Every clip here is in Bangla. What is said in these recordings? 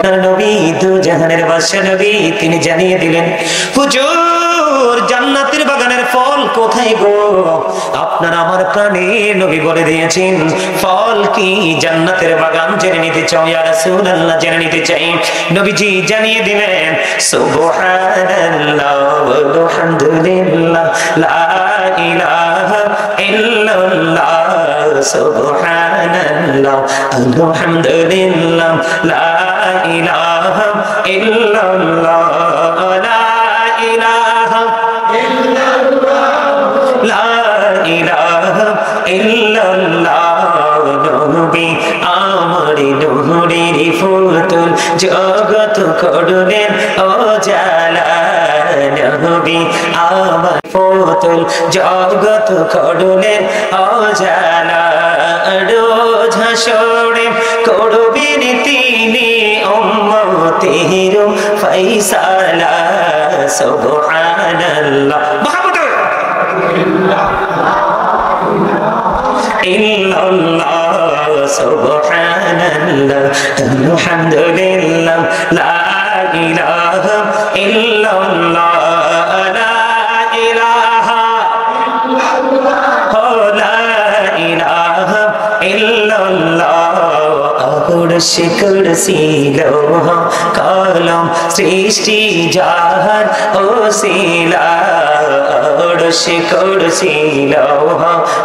আপনার নবী দু জাহানের বাদশা নবী তিনি জানিয়ে দিলেন, হুজুর জান্নাতের বাগানের ফল কোথায় গো? আপনার আমার প্রাণের নবী বলে দিয়েছেন ফল কি? জান্নাতের বাগান জেনে নিতে চাও ইয়া রাসূলুল্লাহ? জেনে নিতে চাই। নবীজি জানিয়ে দিলেন সুবহানাল্লাহ ওয়ালহামদুলিল্লাহ লা ইলাহা ইল্লাল্লাহ সুবহানাল্লাহ আলহামদুলিল্লাহ লা ইলাহা ইল্লাল্লাহ লা ইলাহা ইল্লাল্লাহ লা ইলাহা ইল্লাল্লাহ। নবী আমার নূরের ফুতুল জগৎ করলেন উজালা, নবী আমার ফুতুল জগৎ করলেন উজালা। রোজ হাসরে করবেন তিনি উম্মতের ফয়সালা। সুবহানাল্লাহ ইল্লাল্লাহ সুবহানাল্লাহ আলহামদুলিল্লাহ লা ইলাহা ইল্লাল্লাহ লা ইলাহা লা ইলাহা ইল্লাল্লাহ। কুরসি কুরসি লৌহ কলম সৃষ্টি জাহান ওসিলা। কুরসি কুরসি লৌহ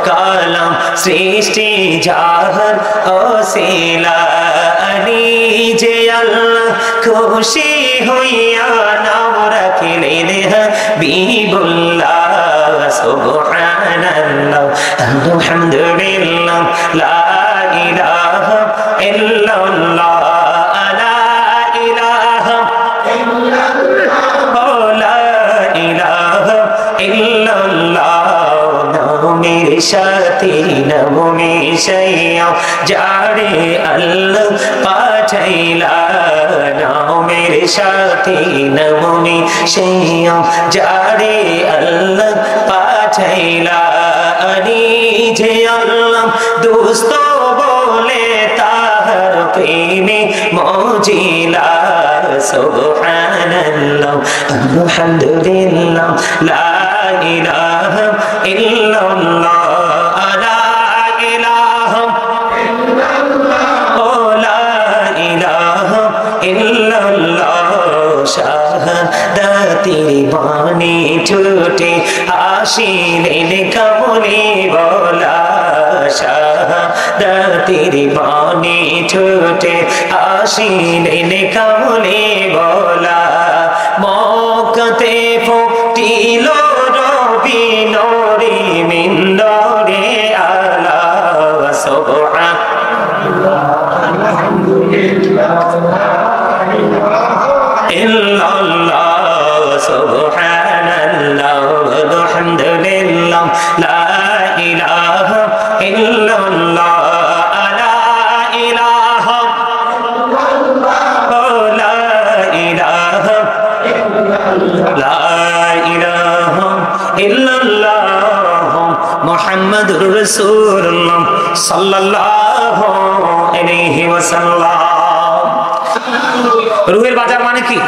কলম সৃষ্টি জাহান ওসিলা। নিজে আল্লাহ খুশি হইয়া নাম রাখিলেন হাবিবুল্লাহ। সুবহানাল্লাহ আলহামদুলিল্লাহ লা ইলাহা ইল্লাল্লাহ লা ইলাহা ইল্লাল্লাহ লা ইলাহা ইল্লাল্লাহ। নামের সাথে নাম মিশাইয়া যারে আল্লাহ পাঠাইলা। নামের সাথে নাম মিশাইয়া যারে আল্লাহ পাঠাইলা। নিজে আল্লাহ দোস্ত বলে তাহার প্রেমে মজিলা। সুবহানাল্লাহ আলহামদুলিল্লাহ লা ইলাহা ইল্লাল্লাহ লা ইলাহা ইল্লাল্লাহ লা ইলাহা ইল্লাল্লাহ। শাহাদাতের বাণী ছুটে আসিলেন কামলি বলা। শাহাদাতের বাণী ছুটে আসিলেন কামলি বলা। মক্কাতে ফুটিল রবি নূরে মিন নূরে আলা। সুবহানাল্লাহ আলহামদুলিল্লাহ ইল্লাল্লাহ সুবহানাল্লাহ আলহামদুলিল্লাহ লা ইলাহা ইল্লাল্লাহ লা ইলাহা লা ইলাহা লা ইলাহা ইল্লাল্লাহ মুহাম্মাদুর রাসূলুল্লাহ সাল্লাল্লাহু আলাইহি ওয়াসাল্লাম। রূহের বাজার মানে কি?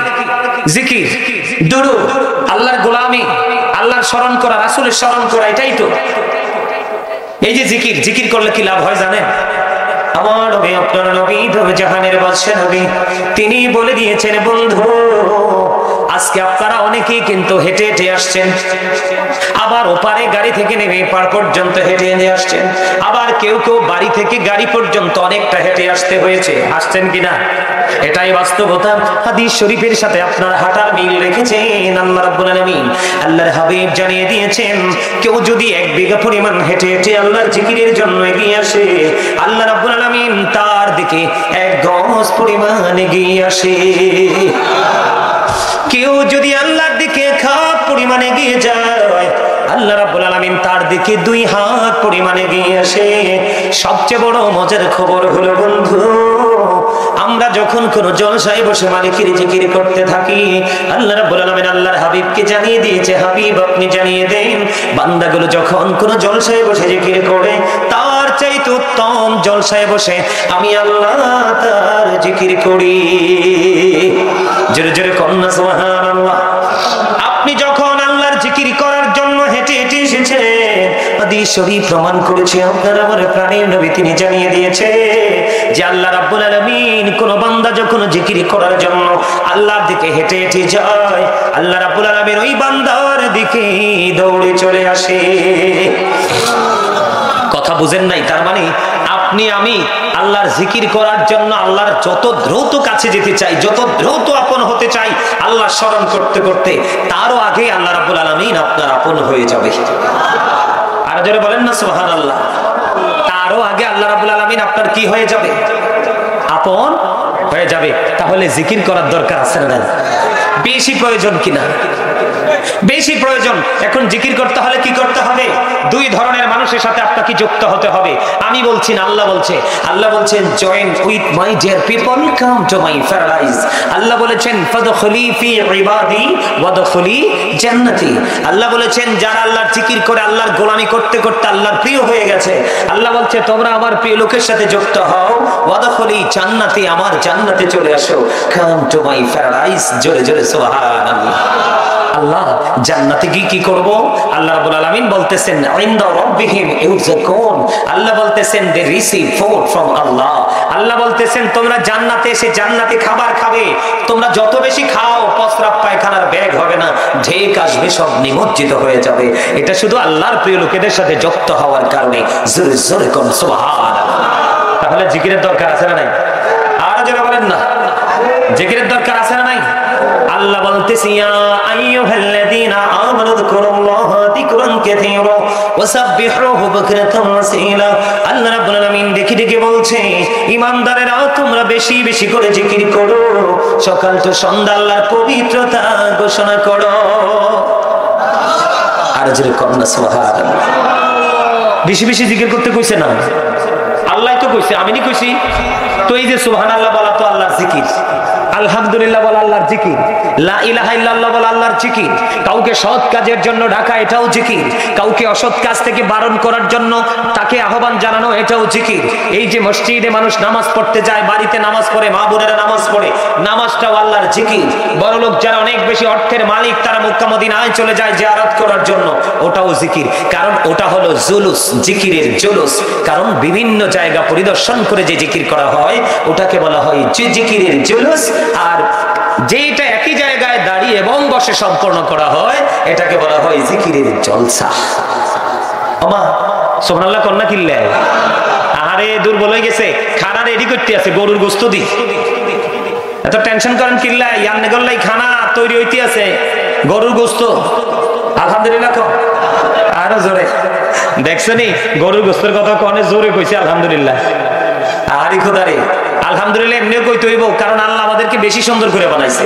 জিকির, দুরূদ, আল্লাহর গোলামি, আল্লাহর স্মরণ করা, রাসূলের স্মরণ করা, এটাই তো। এই যে জিকির, জিকির করলে কি লাভ হয় জানেন? আমার নবী আপনার নবী দু জাহানের বাদশা নবী তিনি বলে দিয়েছেন, বন্ধু আজকে আপনারা অনেকেই কিন্তু হেঁটে হেঁটে আসছেন, আবার ওপারে গাড়ি থেকে নেমে পার পর্যন্ত হেঁটে হেঁটে আসছেন, আবার কেউ কেউ বাড়ি থেকে গাড়ি পর্যন্ত অনেকটা হেঁটে আসতে হয়েছে। আসছেন কিনা? এটাই বাস্তবতা। হাদিস শরীফের সাথে আপনার হাঁটার মিল রেখেছেন আল্লাহ রাব্বুল আলামিন। আল্লাহর হাবিব জানিয়ে দিয়েছেন, কেউ যদি 1 বিঘা পরিমাণ হেঁটে হেঁটে আল্লাহর জিকিরের জন্য এগিয়ে আসে, আল্লাহ রাব্বুল আলামিন তার দিকে 1 গজ পরিমাণ এগিয়ে আসে। কেউ যদি আল্লাহর দিকে 1 হাত পরিমাণ এগিয়ে যায়, আল্লাহ রাব্বুল আলামিন তার দিকে 2 হাত পরিমাণ এগিয়ে আসে। সবচেয়ে বড় মজার খবর হলো বন্ধু, আমরা যখন কোন জলসায় বসে মালিকের জিকির করতে থাকি, আল্লাহ রাব্বুল আলামিন আল্লাহর হাবিবকে জানিয়ে দিয়েছে, হাবিব আপনি জানিয়ে দেন বান্দাগুলো যখন কোন জলসায় বসে জিকির করে, তার চাইতে উত্তম জলসায় বসে আমি আল্লাহ তার জিকির করি। জোরে জোরে কন্যা সুবহানাল্লাহ। আপনি যখন আল্লাহর জিকির করার জন্য হেঁটে হেঁটে এসেছেন, হাদিস শরীফ প্রমাণ করেছে, আপনার আমার প্রাণের নবী তিনি জানিয়ে দিয়েছে যে আল্লাহ রাব্বুল আলামিন কোন বান্দা যখন জিকির করার জন্য আল্লাহর দিকে হেঁটে হেঁটে যায়, আল্লাহ রাব্বুল আলামিন ওই বান্দার দিকে দৌড়ে চলে আসে। কথা বুঝেন নাই? তার মানে আপনি আমি আল্লাহর জিকির করার জন্য আল্লাহর যত দ্রুত কাছে যেতে চাই, যত দ্রুত আপন হতে চাই, আল্লাহ স্মরণ করতে করতে তারও আগে আল্লাহ রাব্বুল আলামিন আপনার আপন হয়ে যাবে। আর জোরে বলেন না সুবহানাল্লাহ। তারও আগে আল্লাহ রাব্বুল আলামিন আপনার কি হয়ে যাবে? আপন হয়ে যাবে। তাহলে জিকির করার দরকার আছে না? বেশি প্রয়োজন কিনা? বেশি প্রয়োজন। এখন জিকির করতে হলে কি করতে হবে? দুই ধরনের মানুষের সাথে আপনাকে যুক্ত হতে হবে। আমি বলছি না, আল্লাহ বলছে। আল্লাহ বলছেন join with my dear people, come to my paradise. Allah বলেছেন ফাদখুলি ফি ইবাদি ওয়াদখুলি জান্নাতি। আল্লাহ বলেছেন যারা আল্লাহর জিকির করে আল্লাহর গোলামি করতে করতে আল্লাহর প্রিয় হয়ে গেছে, আল্লাহ বলছে তোমরা আমার প্রিয় লোকের সাথে যুক্ত হও, ওয়াদখুলি জান্নাতি, আমার জান্নাতে চলে আসো, কাম টু মাই প্যারাডাইস। জোরে জোরে সুবহানাল্লাহ। আল্লাহ জান্নাতে গিয়ে কি করব? আল্লাহ রাব্বুল আলামিন বলতেছেন ইনদা রাব্বিহিম ইউযাকুন। আল্লাহ বলতেছেন দে রিসিভ ফুড ফ্রম আল্লাহ। আল্লাহ বলতেছেন তোমরা জান্নাতে এসে জান্নাতি খাবার খাবে, তোমরা যত বেশি খাও প্রস্রাব পায়খানার ব্যাগ হবে না, ঢেক আসবে, সব নিমজ্জিত হয়ে যাবে। এটা শুধু আল্লাহর প্রিয় লোকেদের সাথে যুক্ত হওয়ার কারণে। জোরে জোরে কোন সুবহানাল্লাহ। তাহলে জিকিরের দরকার আছে না নাই? আর যারা বলেন না জিকিরের দরকার আছে না নাই? আল্লাহ বলতেছে ইয়া আইয়ুহাল্লাযীনা আমানু যিকুরুল্লাহা যিকরান কাসীরা ওয়াসাব্বিহুহু বুকরাতান ওয়া আসীলা। আল্লাহ রাব্বুল আলামিন দেখে দেখে বলছে ঈমানদারেরা তোমরা বেশি বেশি করে জিকির করো, সকাল তো সন্ধ্যা আল্লাহর পবিত্রতা ঘোষণা করো। আর জোরে কন্যা সুবহানাল্লাহ। বেশি বেশি জিকির করতে কইছে না? আল্লাহই তো কইছে, আমি নি কইছি? তো এই যে সুবহানাল্লাহ বলা তো আল্লাহর জিকির, আলহামদুলিল্লাহ বলা আল্লাহর জিকির, লা ইলাহা ইল্লাল্লাহ বলা আল্লাহর জিকির, কাউকে সৎ কাজের জন্য ডাকা এটাও জিকির, কাউকে অসৎ কাজ থেকে বারণ করার জন্য তাকে আহ্বান জানানো এটাও জিকির। এই যে মসজিদে মানুষ নামাজ পড়তে যায়, বাড়িতে নামাজ পড়ে, মা বোনেরা নামাজ পড়ে, নামাজটাও আল্লাহর জিকির। বড়লোক যারা অনেক বেশি অর্থের মালিক তারা মক্কা মদিনায় চলে যায় জিয়ারত করার জন্য, ওটাও জিকির। কারণ ওটা হলো জুলুস, জিকিরের জুলুস। কারণ বিভিন্ন জায়গা পরিদর্শন করে যে জিকির করা হয় ওটাকে বলা হয় জিকিরের জুলুস। আর যেটা একই জায়গায় দাঁড়িয়ে এবং বসে সম্পন্ন করা হয় এটাকে বলা হয় জিকিরের জলসা। ওমা সুবহানাল্লাহ কন্যা কিল্লে আরে দুর্বল হয়ে গেছে, খানা রেডি করতে আছে, গরুর গোশত দি। এত টেনশন করেন কিল্লা? ইয়ান্নে গল্লাই খানা তৈরি হইতে আছে, গরুর গোশত। আলহামদুলিল্লাহ কও আরো জোরে। দেখছনি গরুর গোশতের কথা কোনে জোরে কইছে আলহামদুলিল্লাহ। আরে খোদারে আলহামদুলিল্লাহ এমনিও কইতে হইব, কারণ আল্লাহ আমাদেরকে বেশি সুন্দর করে বানাইছে।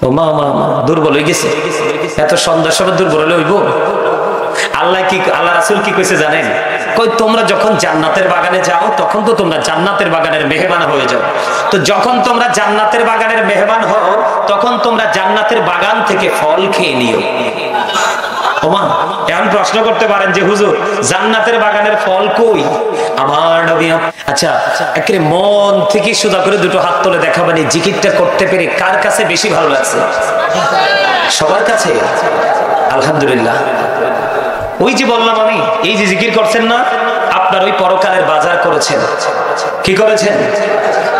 ও মা মা দুর্বল হয়ে গেছে, এত সন্ধ্যার সময় দুর্বল হলে হইব? আল্লাহ কি, আল্লাহ রাসূল কি কইছে জানেন? কই তোমরা যখন জান্নাতের বাগানে যাও তখন তো তোমরা জান্নাতের বাগানের মেহমান হয়ে যাও। তো যখন তোমরা জান্নাতের বাগানের মেহমান হও তখন তোমরা জান্নাতের বাগান থেকে ফল খেয়ে নিও। ওমা এখন প্রশ্ন করতে পারেন যে হুজুর জান্নাতের বাগানের ফল কই? আমার নবী আচ্ছা একেবারে মন থেকে সুদা করে দুটো হাত তুলে দেখাবেন এই জিকিরটা করতে পেরে কার কাছে বেশি ভালো লাগছে? সবার কাছে আলহামদুলিল্লাহ। ওই যে বললাম আমি, এই যে জিকির করছেন না, আপনার ওই পরকালের বাজার করেছেন। কি করেছেন?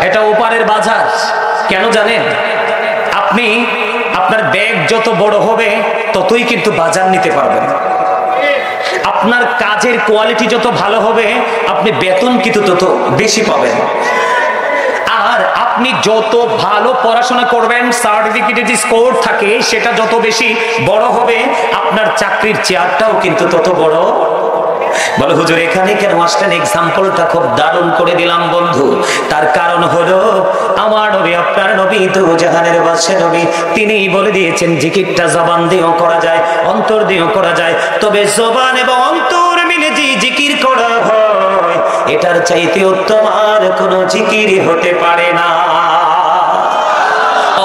এটা ওপারের বাজার। কেন জানেন? আপনি আপনার ব্যাগ যত বড় হবে ততই কিন্তু বাজার নিতে পারবেন। আপনার কাজের কোয়ালিটি যত ভালো হবে আপনি বেতন কিন্তু তত বেশি পাবেন। আর আপনি যত ভালো পড়াশোনা করবেন, সার্টিফিকেটে যে স্কোর থাকে সেটা যত বেশি বড় হবে আপনার চাকরির চেয়ারটাও কিন্তু তত বড়। বলো হুজুর এখানে কেন আসলেন? এক্সাম্পলটা খুব দারুণ করে দিলাম বন্ধু। তার কারণ হলো আমার নবী, আপনার নবী তো জাহানের বাদশা নবী, তিনিই বলে দিয়েছেন জিকিরটা জবান দিয়েও করা যায়, অন্তর দিয়েও করা যায়। তবে জবান এবং অন্তর মিলে যে জিকির করা হয় এটার চাইতে উত্তম আর কোনো জিকির হতে পারে না।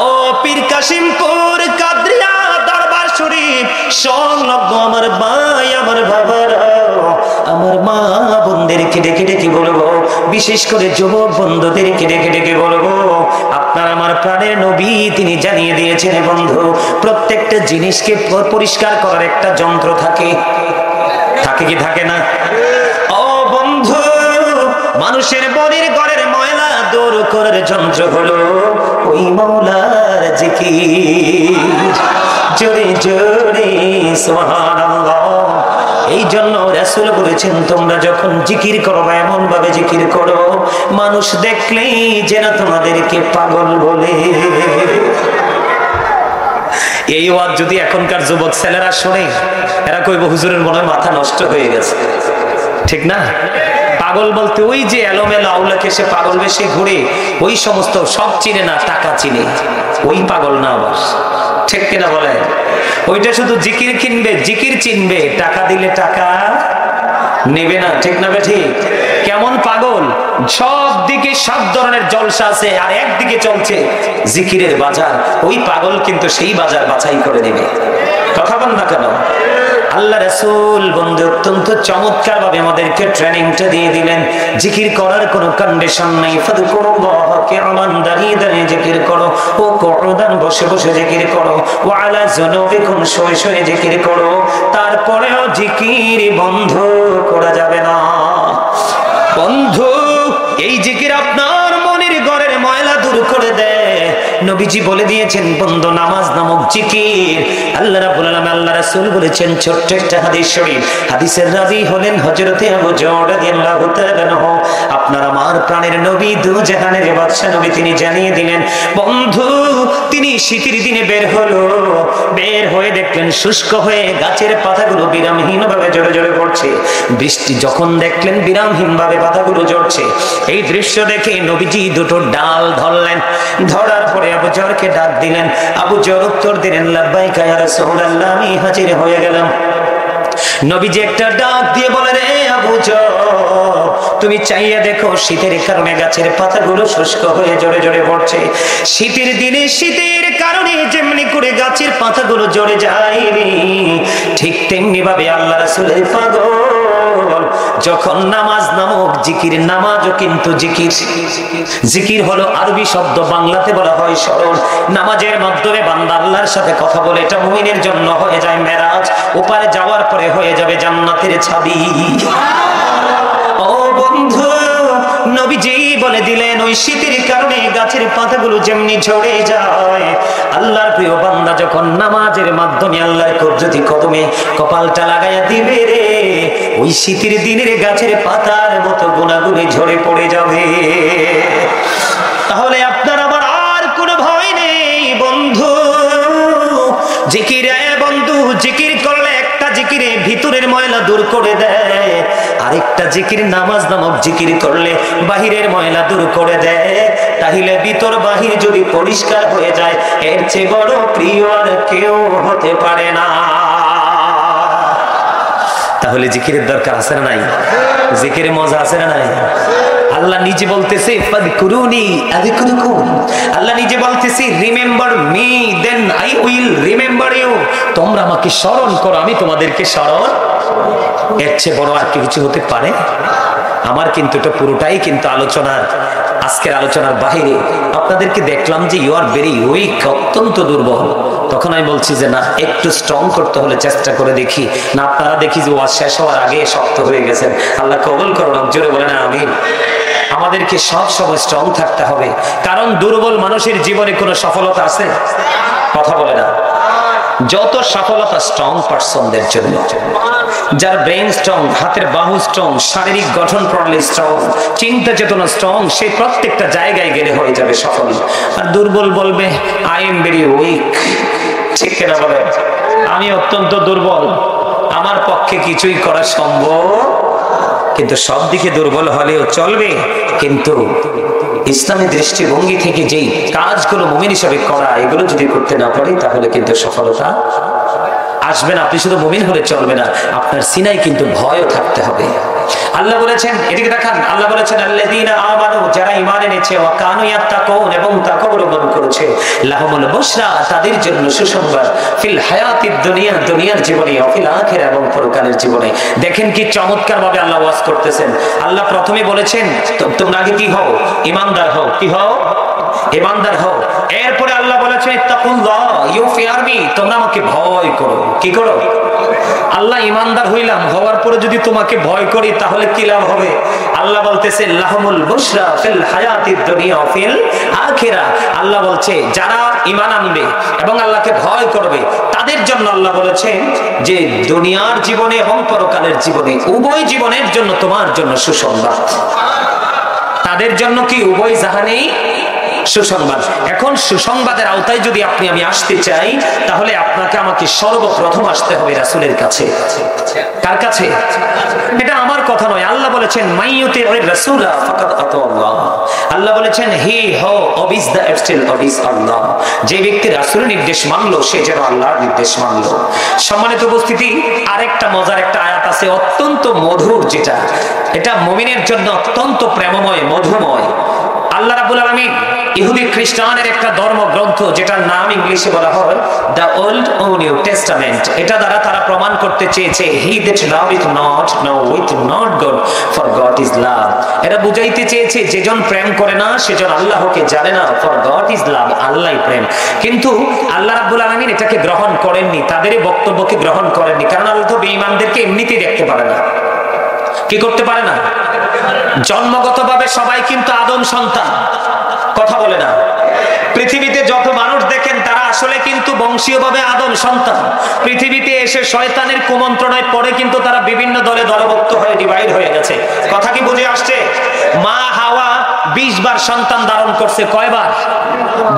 ও পীর কাশিমপুর কাদরিয়া দরবার শরীফ সংলগ্ন আমার ভাই, আমার বাবারা, আমার মা বোনদেরকে ডেকে ডেকে বলবো, বিশেষ করে যুবক বন্ধুদেরকে ডেকে ডেকে বলবো, আপনার আমার প্রাণের নবী তিনি জানিয়ে দিয়েছেন বন্ধু, প্রত্যেকটা জিনিসকে পরিষ্কার করার একটা যন্ত্র থাকে, থাকে কি থাকে না? ও বন্ধু, মানুষের বডির ঘরের ময়লা দূর করার যন্ত্র হলো ওই মাওলার জিকির। জোরে জোরে সুবহানাল্লাহ। এই জন্য রাসূল বলেছেন, তোমরা যখন জিকির করো এমন ভাবে জিকির করো মানুষ দেখলেই যেন তোমাদেরকে পাগল বলে। এই ওয়াজ যদি এখনকার যুবক ছেলেরা শোনে, এরা কইব হুজুরের মনে হয় মাথা নষ্ট হয়ে গেছে, ঠিক না? পাগল বলতে ওই যে এলোমেলো আউলাকে সে পাগল বেশে ঘুরে, ওই সমস্ত সব চিনে না, টাকা চিনে, ওই পাগল না আবার, ঠিক কিনা বলে? ওইটা শুধু জিকির কিনবে, জিকির চিনবে, টাকা দিলে টাকা নেবে না, ঠিক না? ঠিক কেমন পাগল, সব দিকে সব ধরনের জলসা আছে আর একদিকে চলছে জিকিরের বাজার, ওই পাগল কিন্তু সেই বাজার বাছাই করে নেবে। কথা বল না কেন? আল্লাহ রাসূল বন্ধু অত্যন্ত চমৎকার ভাবে আমাদেরকে ট্রেনিংটা দিয়ে দিলেন। জিকির করার কোনো কন্ডিশন নাই, ফাযকুরুল্লাহ কিয়ামান, দাঁড়িয়ে দাঁড়িয়ে জিকির করো, ও কুউদান বসে বসে জিকির করো, ওয়া আলা যুনুবিকুম শুয়ে শুয়ে জিকির করো। তারপরেও জিকির বন্ধ করা যাবে না বন্ধু। এই জিকির আপনার মনের ঘরের ময়লা দূর করে দেয়। নবীজি বলে দিয়েছেন বন্ধু, নামাজ নামক জিকির আল্লাহ রাব্বুল আলামিন, আল্লাহ রাসূল বলেছেন ছোট্ট একটা হাদিস শরীফ, হাদিসের রাবী হলেন হযরতে আবু যর রাদিয়াল্লাহু তাআলা আনহু। আপনার আমার প্রাণের নবী, দু জাহানের বাদশা নবী, তিনি জানিয়ে দিলেন বন্ধু, তিনি শীতের দিনে বের হলো, বের হয়ে দেখলেন শুষ্ক হয়ে গাছের পাতাগুলো বিরামহীন ভাবে জোরে জোরে পড়ছে। বৃষ্টি যখন দেখলেন বিরামহীন ভাবে পাতাগুলো ঝরছে, এই দৃশ্য দেখে নবীজি দুটো ডাল ধরলেন, ধরার পরে আবু যরকে ডাক দিলেন। আবু যর উত্তর দিলেন, লাব্বাইকা ইয়া রাসূলুল্লাহ, আমি হাজির হয়ে গেলাম। নবীজি একটা ডাক দিয়ে বলে, রে আবু যর, তুমি চাইয়া দেখো শীতের কারণে গাছের পাতাগুলো শুষ্ক হয়ে জোরে জোরে পড়ছে। শীতের দিনে শীতের কারণে যেমনি করে গাছের পাতাগুলো ঝরে যায়, ঠিক তেমনি ভাবে আল্লাহ রাসূলের পাগল যখন নামাজ নামক জিকির, নামাজও কিন্তু জিকির। জিকির হলো আরবি শব্দ, বাংলাতে বলা হয় স্মরণ। নামাজের মাধ্যমে বান্দা আল্লাহর সাথে কথা বলে, এটা মুমিনের জন্য হয়ে যায় মেরাজ, ওপারে যাওয়ার পরে হয়ে যাবে জান্নাতের চাবি। ও বন্ধু, নবীজি বলে দিলেন, ওই শীতের কারণে গাছের পাতাগুলো যেমনি ঝরে যায়, আল্লাহর প্রিয় বান্দা যখন নামাজের মাধ্যমে আল্লাহর কুদরতি কদমে কপালটা লাগাইয়া দিবে রে, ওই শীতের দিনের গাছের পাতার মতো গুনাহগুলি ঝরে পড়ে যাবে। তাহলে আপনার আমার আর কোনো ভয় নেই বন্ধু। জিকিরে বন্ধু, জিকির করলে একটা জিকিরে ভিতরের ময়লা দূর করে দেয়, আরেকটা জিকির নামাজ নামক জিকির করলে বাহিরের ময়লা দূর করে দেয়। তাহলে ভিতর বাহির যদি পরিষ্কার হয়ে যায়, এর চেয়ে বড় প্রিয় আর কেউ হতে পারে না। তাহলে জিকিরের দরকার আছে না নাই? জিকিরের মজা আছে না নাই? আল্লাহ নিজে বলতেছে, ফাযকুরুনি আযকুরুকুম, আল্লাহ নিজে বলতেছে, remember me then I will remember you, তোমরা আমাকে স্মরণ করো, আমি তোমাদেরকে স্মরণ। এর চেয়ে বড় আর কিছু হতে পারে? আমার কিন্তু এটা পুরোটাই কিন্তু আলোচনার, আজকের আলোচনার বাহিরে। আপনাদেরকে দেখলাম যে ইউ আর ভেরি উইক, অত্যন্ত দুর্বল। তখন আমি বলছি যে না, একটু স্ট্রং করতে হলে চেষ্টা করে দেখি না। আপনারা দেখি যে ওয়াজ শেষ হওয়ার আগে শক্ত হয়ে গেছেন। আল্লাহ কবুল করুন, জোরে বলেন আমিন। আমাদেরকে সব সময় স্ট্রং থাকতে হবে, কারণ দুর্বল মানুষের জীবনে কোনো সফলতা আছে? কথা বলে না। যত সফলতা স্ট্রং পারসনদের জন্য, যার ব্রেন স্ট্রং, হাতের বাহু স্ট্রং, শারীরিক গঠন প্রণালী স্ট্রং, চিন্তা চেতনা স্ট্রং, সে প্রত্যেকটা জায়গায় গেলে হয়ে যাবে সফল। আর দুর্বল বলবে আই এম ভেরি উইক, ঠিক কিনা বলে? আমি অত্যন্ত দুর্বল, আমার পক্ষে কিছুই করা সম্ভব। কিন্তু সব দিকে দুর্বল হলেও চলবে, কিন্তু ইসলামের দৃষ্টিভঙ্গি থেকে যেই কাজগুলো মুমিন হিসেবে করা, এগুলো যদি করতে না পারি তাহলে কিন্তু সফলতা আসবে না। আপনি শুধু মুমিন হলে চলবে না, আপনার সিনায় কিন্তু ভয়ও থাকতে হবে। আল্লাহ বলেছেন, এদিকে দেখান, আল্লাহ বলেছেন আল্লাযীনা আমানু, যারা ঈমান এনেছে, ওয়া কানু ইয়াত্তাকুন, এবং তাকওয়া অবলম্বন করেছে, লাহুমুল বুশরা, তাদের জন্য সুসংবাদ, ফিল হায়াতিদ দুনিয়া, দুনিয়ার জীবনে, ওয়া ফিল আখিরা, এবং পরকালের জীবনে। দেখেন কি চমৎকার ভাবে আল্লাহ ওয়াজ করতেছেন। আল্লাহ প্রথমে বলেছেন তোমরা আগে কি হও? ঈমানদার হও। কি হও? ঈমানদার হও। এরপরে আল্লাহ বলেছেন ইত্তাকুল্লাহ, ইউ ফিয়ার মি, তোমরা আমাকে ভয় করো। কি করো? আল্লাহ ঈমানদার হইলাম, হওয়ার পরে যদি তোমাকে ভয় করি তাহলে কি লাভ হবে? আল্লাহ বলতেছে লাহুমুল বুশরা ফিল হায়াতিদ দুনিয়া ওয়া ফিল আখিরা। আল্লাহ বলছে যারা ঈমান আনবে এবং আল্লাহকে ভয় করবে তাদের জন্য আল্লাহ বলেছেন যে দুনিয়ার জীবনে এবং পরকালের জীবনে, উভয় জীবনের জন্য তোমার জন্য সুসংবাদ। তাদের জন্য কি উভয় জাহানেই সুসংবাদ। এখন সুসংবাদের আওতায় যদি আপনি আমি আসতে চাই, তাহলে আপনাকে আমাকে সর্বপ্রথম আসতে হবে রাসূলের কাছে। কার কাছে? এটা আমার কথা নয়, আল্লাহ বলেছেন মাইয়ুতির রাসূলা ফাকাদ আতাল্লাহ। আল্লাহ বলেছেন হি হো অবিস দা এফস্টিল অবিস আল্লাহ, যে ব্যক্তি রাসূলের নির্দেশ মানলো সে যেন আল্লাহর নির্দেশ মানলো। সম্মানিত উপস্থিতি, আরেকটা মজার একটা আয়াত আছে, অত্যন্ত মধুর, যেটা এটা মুমিনের জন্য অত্যন্ত প্রেমময়, মধুময়। আল্লাহ রাব্বুল আলামিন ইহুদি খ্রিস্টানের একটা ধর্মগ্রন্থ, যেটার নাম ইংলিশে বলা হয় দ্য ওল্ড ও নিউ টেস্টামেন্ট, এটা দ্বারা তারা প্রমাণ করতে চেয়েছে he that loveth not knoweth not God, for God is love। এরা বুঝাইতে চেয়েছে যেজন প্রেম করে না সেজন আল্লাহকে জানে না, for God is love, আল্লাহই প্রেম। কিন্তু আল্লাহ রাব্বুল আলামিন এটাকে গ্রহণ করেননি, তাদের বক্তব্যকে গ্রহণ করেননি, কারণ আল্লাহ তো বেঈমানদেরকে এমনিতেই দেখতে পারে না। কি করতে পারে না? জন্মগতভাবে সবাই কিন্তু আদম সন্তান, কথা বলে না। পৃথিবীতে যত মানুষ দেখেন তারা আসলে কিন্তু বংশীয়ভাবে আদম সন্তান। পৃথিবীতে এসে শয়তানের কুমন্ত্রণায় পড়ে কিন্তু তারা বিভিন্ন দলে দলভুক্ত হয়ে ডিভাইড হয়ে গেছে। কথা কি বুঝে আসছে? মা হাওয়া 20 বার সন্তান ধারণ করছে। কয়বার?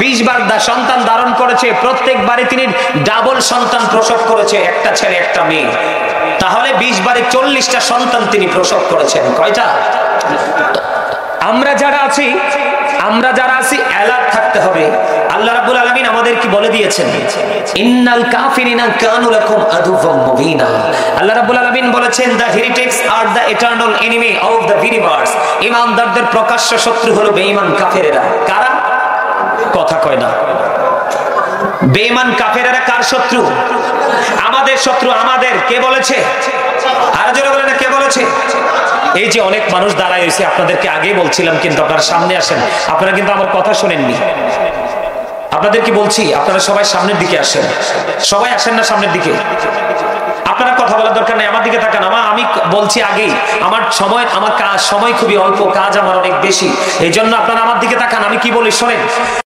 20 বার সন্তান ধারণ করেছে। প্রত্যেকবারে তিনি ডাবল সন্তান প্রসব করেছে, একটা ছেলে একটা মেয়ে। তাহলে 20 বারে 40টা সন্তান তিনি প্রসব করেছেন। কয়টা? আমরা যারা আছি অ্যালার্ট থাকতে হবে। আল্লাহ রাব্বুল আলামিন আমাদের কি বলে দিয়েছেন, ইন্নাল কাফিরিনা কানু লাকুম আদুওয়াম মুবিনা। আল্লাহ রাব্বুল আলামিন বলেছেন the heretics are the eternal enemy of the believers. ঈমানদারদের প্রকাশ্য শত্রু হলো বেঈমান কাফেরেরা। কারা? কথা কয় না। বেঈমান কাফেরেরা কার শত্রু? আমাদের শত্রু। আমাদের কে বলেছে? আর জোরে বলেন না, কে বলেছে? এই যে অনেক মানুষ দাঁড়ায় হয়েছে, আপনাদেরকে আগেই বলছিলাম, কিন্তু আপনারা সামনে আসেন। আপনারা কিন্তু আমার কথা শোনেননি। আপনাদের কি বলছি, আপনারা সবাই সামনের দিকে আসেন। সবাই আসেন না সামনের দিকে? আপনারা কথা বলার দরকার নেই, আমার দিকে তাকান। আমি বলছি আগেই, আমার সময় খুবই অল্প, কাজ আমার অনেক বেশি, এই জন্য আপনারা আমার দিকে তাকান। আমি কি বলি শোনেন।